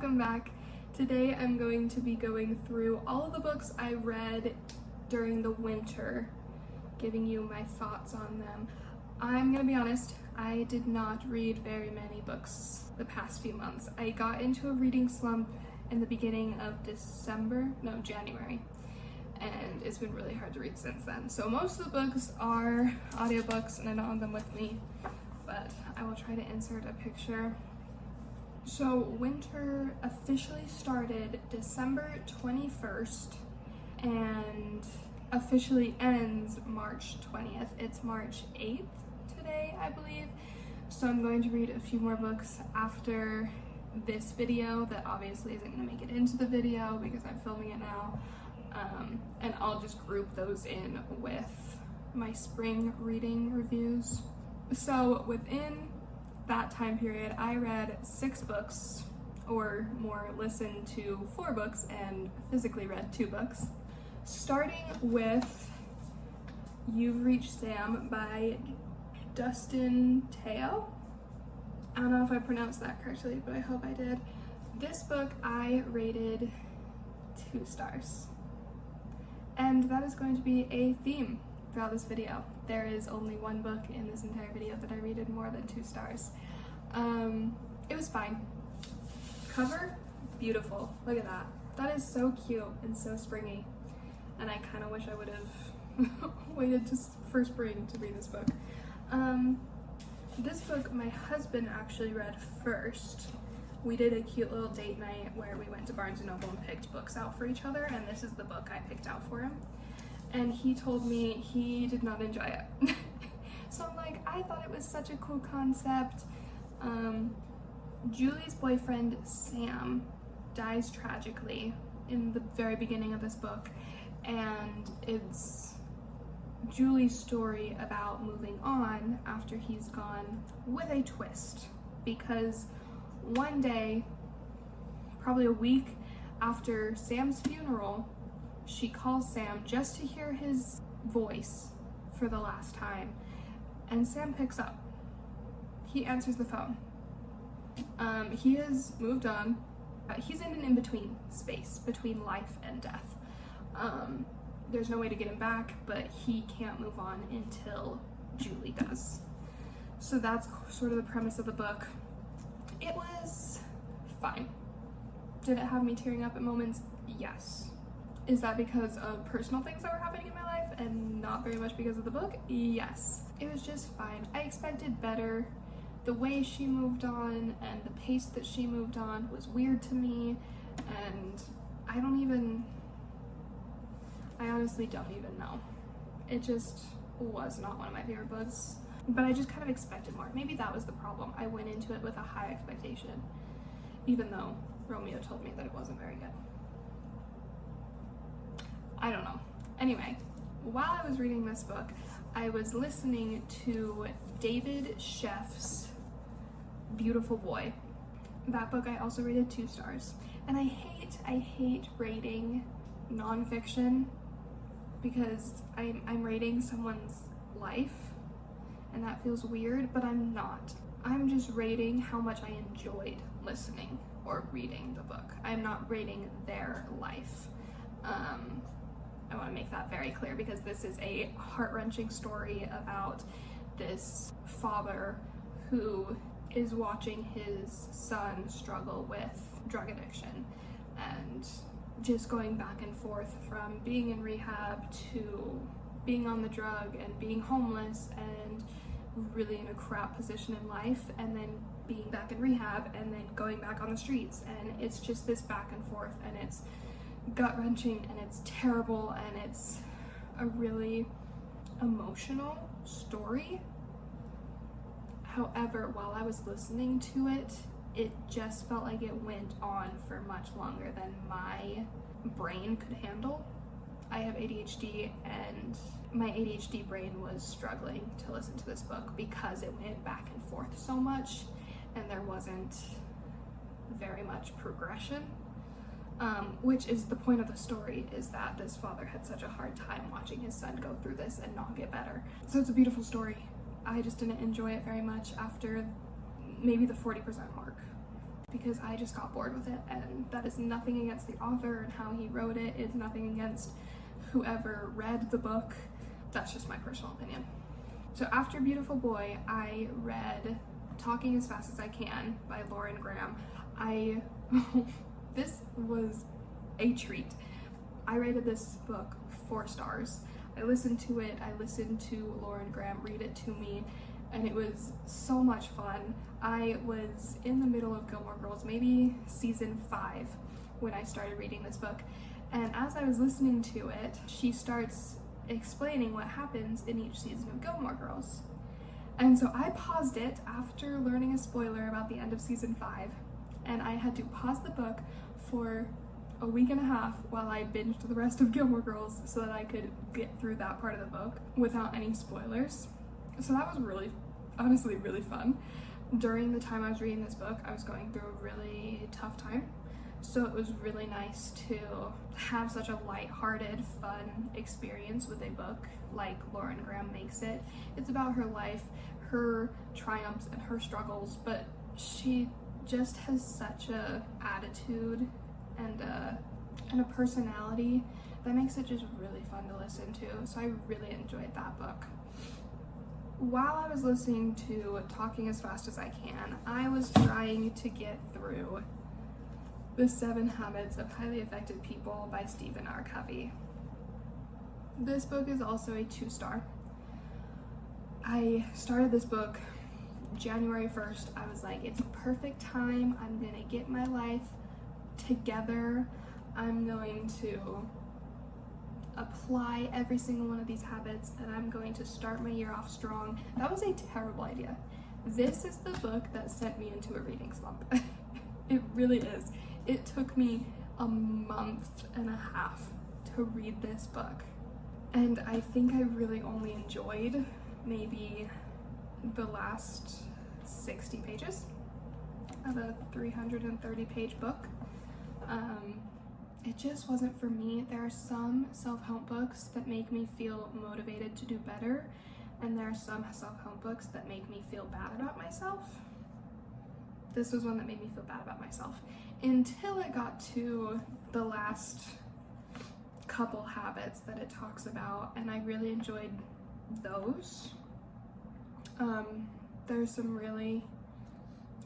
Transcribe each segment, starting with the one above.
welcome back. Today I'm going to be going through all of the books I read during the winter, giving you my thoughts on them. I'm gonna be honest, I did not read very many books the past few months. I got into a reading slump in the beginning of January, and it's been really hard to read since then. So most of the books are audiobooks and I don't have them with me, but I will try to insert a picture. So winter officially started December 21st and officially ends March 20th. It's March 8th today, I believe. So I'm going to read a few more books after this video that obviously isn't going to make it into the video because I'm filming it now. And I'll just group those in with my spring reading reviews. So within that time period, I read 6 books, or more, listened to 4 books and physically read 2 books. Starting with You've Reached Sam by Dustin Teo. I don't know if I pronounced that correctly, but I hope I did. This book I rated 2 stars. And that is going to be a theme throughout this video. There is only one book in this entire video that I rated more than 2 stars. It was fine. Cover, beautiful. Look at that. That is so cute and so springy. And I kind of wish I would have waited for spring to read this book. This book my husband actually read first. We did a cute little date night where we went to Barnes & Noble and picked books out for each other, and this is the book I picked out for him. And he told me he did not enjoy it. So I'm like, I thought it was such a cool concept. Julie's boyfriend, Sam, dies tragically in the very beginning of this book, and it's Julie's story about moving on after he's gone, with a twist, because one day, probably a week after Sam's funeral, she calls Sam just to hear his voice for the last time, and Sam picks up. He answers the phone. He has moved on. He's in an in-between space between life and death. There's no way to get him back, but he can't move on until Julie does. So that's sort of the premise of the book. It was fine. Did it have me tearing up at moments? Yes. Is that because of personal things that were happening in my life and not very much because of the book? Yes. It was just fine. I expected better. The way she moved on and the pace that she moved on was weird to me, and I honestly don't even know. It just was not one of my favorite books, but I just kind of expected more. Maybe that was the problem. I went into it with a high expectation, even though Romeo told me that it wasn't very good. I don't know. Anyway, while I was reading this book, I was listening to David Sheff's Beautiful Boy. That book I also rated 2 stars. And I hate rating nonfiction because I'm rating someone's life, and that feels weird, but I'm not. I'm just rating how much I enjoyed listening or reading the book. I'm not rating their life. I want to make that very clear because this is a heart-wrenching story about this father who is watching his son struggle with drug addiction and just going back and forth from being in rehab to being on the drug and being homeless and really in a crap position in life, and then being back in rehab and then going back on the streets. And it's just this back and forth, and it's gut-wrenching and it's terrible, and it's a really emotional story. However, while I was listening to it, it just felt like it went on for much longer than my brain could handle. I have ADHD, and my ADHD brain was struggling to listen to this book because it went back and forth so much and there wasn't very much progression. Which is the point of the story, is that this father had such a hard time watching his son go through this and not get better. So it's a beautiful story. I just didn't enjoy it very much after maybe the 40% mark. because I just got bored with it, and that is nothing against the author and how he wrote it. It's nothing against whoever read the book. That's just my personal opinion. So after Beautiful Boy, I read Talking as Fast as I Can by Lauren Graham. This was a treat. I rated this book 4 stars. I listened to it, I listened to Lauren Graham read it to me, and it was so much fun. I was in the middle of Gilmore Girls, maybe season 5, when I started reading this book. And as I was listening to it, she starts explaining what happens in each season of Gilmore Girls. And so I paused it after learning a spoiler about the end of season 5, and I had to pause the book for a week and a half while I binged the rest of Gilmore Girls so that I could get through that part of the book without any spoilers. So that was really, honestly, really fun. During the time I was reading this book, I was going through a really tough time. So it was really nice to have such a lighthearted, fun experience with a book like Lauren Graham makes it. It's about her life, her triumphs, and her struggles, but she just has such a attitude and a personality that makes it just really fun to listen to. So I really enjoyed that book. While I was listening to Talking as Fast as I Can, I was trying to get through The 7 Habits of Highly Effective People by Stephen R. Covey. This book is also a 2-star. I started this book January 1st. I was like, it's perfect time. I'm gonna get my life together. I'm going to apply every single one of these habits, and I'm going to start my year off strong. That was a terrible idea. This is the book that sent me into a reading slump. It really is. It took me a month and a half to read this book, and I think I really only enjoyed maybe the last 60 pages of a 330-page book. It just wasn't for me. There are some self-help books that make me feel motivated to do better, and there are some self-help books that make me feel bad about myself. This was one that made me feel bad about myself until it got to the last couple habits that it talks about, and I really enjoyed those. There's some really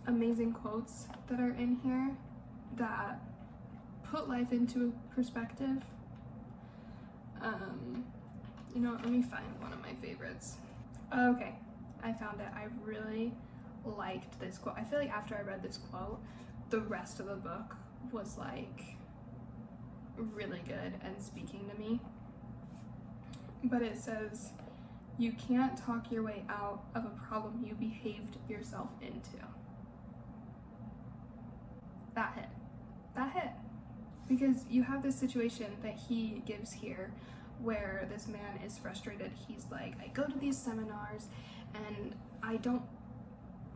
amazing quotes that are in here that put life into perspective. You know, let me find one of my favorites. Okay, I found it. I really liked this quote. I feel like after I read this quote, the rest of the book was like really good and speaking to me. But it says, you can't talk your way out of a problem you behaved yourself into. That hit. That hit. Because you have this situation that he gives here where this man is frustrated. He's like, I go to these seminars and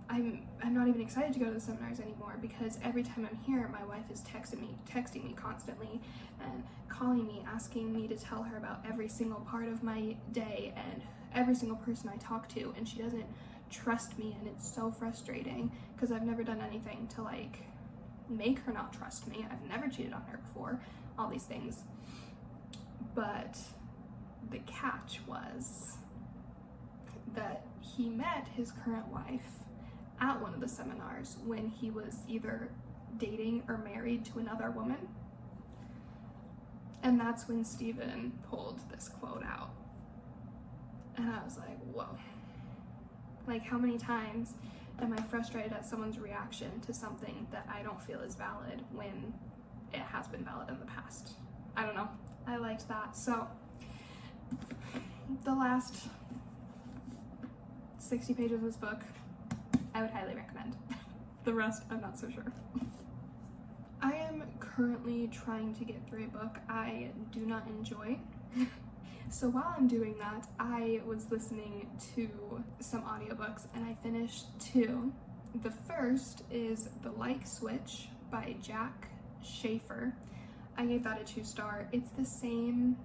I'm not even excited to go to the seminars anymore because every time I'm here, my wife is texting me constantly and calling me, asking me to tell her about every single part of my day and every single person I talk to, and she doesn't trust me, and it's so frustrating because I've never done anything to like make her not trust me. I've never cheated on her before, all these things. But the catch was that he met his current wife at one of the seminars when he was either dating or married to another woman. And that's when Stephen pulled this quote out. And I was like, whoa. Like, how many times am I frustrated at someone's reaction to something that I don't feel is valid when it has been valid in the past? I don't know. I liked that. So the last 60 pages of this book, I would highly recommend. The rest, I'm not so sure. I am currently trying to get through a book I do not enjoy. So while I'm doing that, I was listening to some audiobooks and I finished 2. The first is The Like Switch by Jack Schaefer. I gave that a 2-star. It's the same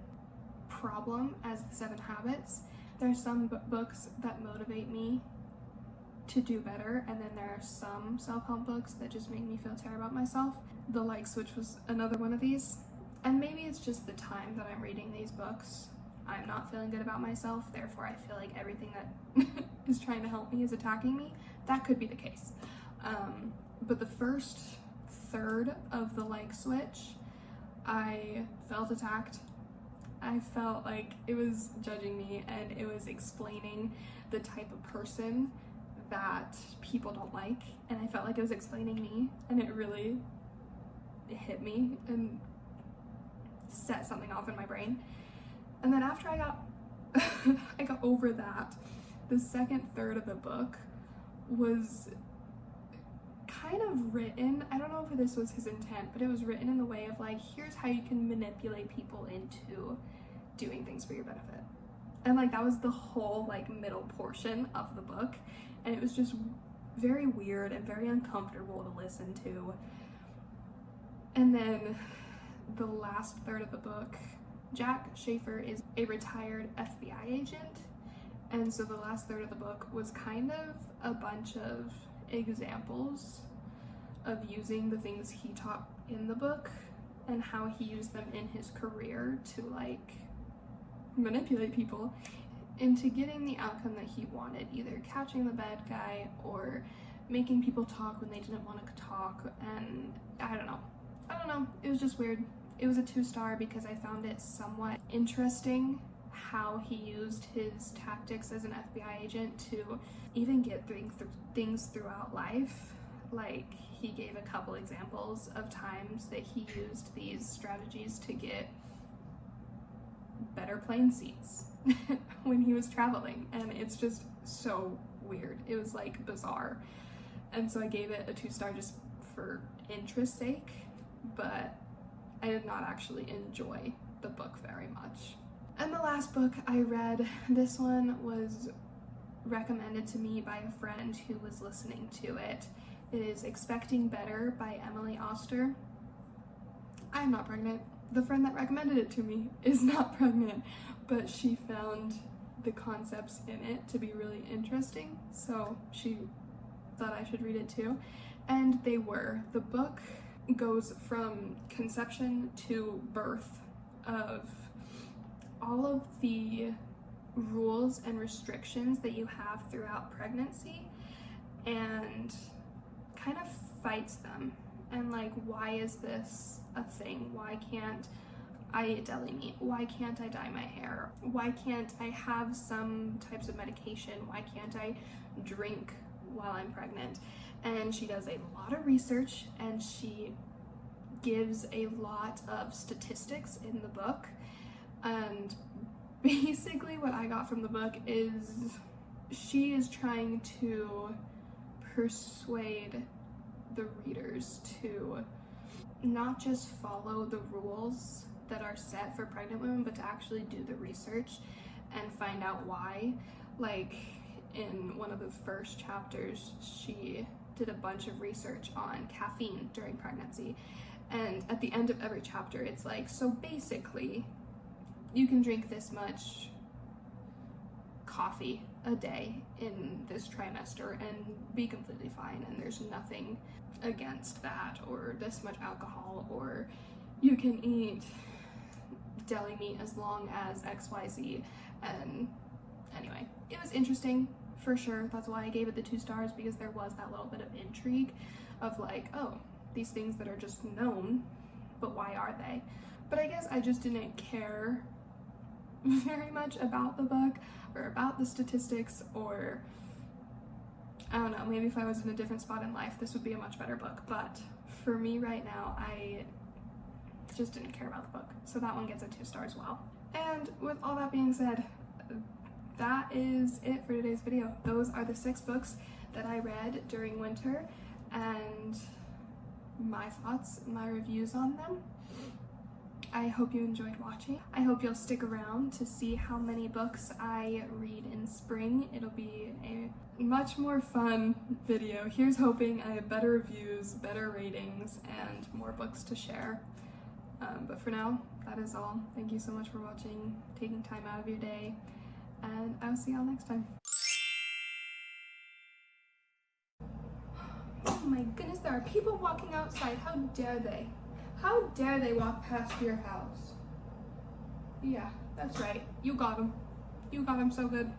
problem as The 7 Habits. There are some books that motivate me to do better, and then there are some self-help books that just make me feel terrible about myself. The Like Switch was another one of these, and maybe it's just the time that I'm reading these books. I'm not feeling good about myself, therefore I feel like everything that is trying to help me is attacking me. That could be the case. But the first third of The Like Switch, I felt attacked. I felt like it was judging me, and it was explaining the type of person that people don't like, and I felt like it was explaining me, and it really hit me and set something off in my brain. And then after I got I got over that, the second third of the book was kind of written, I don't know if this was his intent, but it was written in the way of like, here's how you can manipulate people into doing things for your benefit. And like that was the whole like middle portion of the book, and it was just very weird and very uncomfortable to listen to. And then the last third of the book, Jack Schaefer is a retired FBI agent, and so the last third of the book was kind of a bunch of examples of using the things he taught in the book and how he used them in his career to like manipulate people into getting the outcome that he wanted, either catching the bad guy or making people talk when they didn't want to talk. And I don't know, it was just weird. It was a 2-star because I found it somewhat interesting how he used his tactics as an FBI agent to even get things throughout life. Like, he gave a couple examples of times that he used these strategies to get better plane seats when he was traveling, and it's just so weird. It was like bizarre, and so I gave it a 2-star just for interest's sake, but I did not actually enjoy the book very much. And the last book I read, this one was recommended to me by a friend who was listening to it. It is Expecting Better by Emily Oster. I am not pregnant. The friend that recommended it to me is not pregnant, but she found the concepts in it to be really interesting, so she thought I should read it too. And they were. The book goes from conception to birth of all of the rules and restrictions that you have throughout pregnancy, and kind of fights them. And like, why is this a thing? Why can't I eat deli meat? Why can't I dye my hair? Why can't I have some types of medication? Why can't I drink while I'm pregnant? And she does a lot of research, and she gives a lot of statistics in the book. And basically what I got from the book is she is trying to persuade the readers to not just follow the rules that are set for pregnant women, but to actually do the research and find out why. Like, in one of the first chapters, she did a bunch of research on caffeine during pregnancy, and at the end of every chapter it's like, so basically you can drink this much coffee a day in this trimester and be completely fine, and there's nothing against that, or this much alcohol, or you can eat deli meat as long as XYZ. And anyway, it was interesting for sure. That's why I gave it the 2 stars, because there was that little bit of intrigue of like, oh, these things that are just known, but why are they? But I guess I just didn't care very much about the book or about the statistics, or I don't know, maybe if I was in a different spot in life this would be a much better book, but for me right now I just didn't care about the book, so that one gets a 2 stars as well. And with all that being said, that is it for today's video. Those are the 6 books that I read during winter, and my thoughts, my reviews on them. I hope you enjoyed watching. I hope you'll stick around to see how many books I read in spring. It'll be a much more fun video. Here's hoping I have better reviews, better ratings, and more books to share. But for now, that is all. Thank you so much for watching, taking time out of your day, and I'll see y'all next time. my goodness, there are people walking outside. How dare they? How dare they walk past your house? Yeah, that's right. You got him. You got him so good.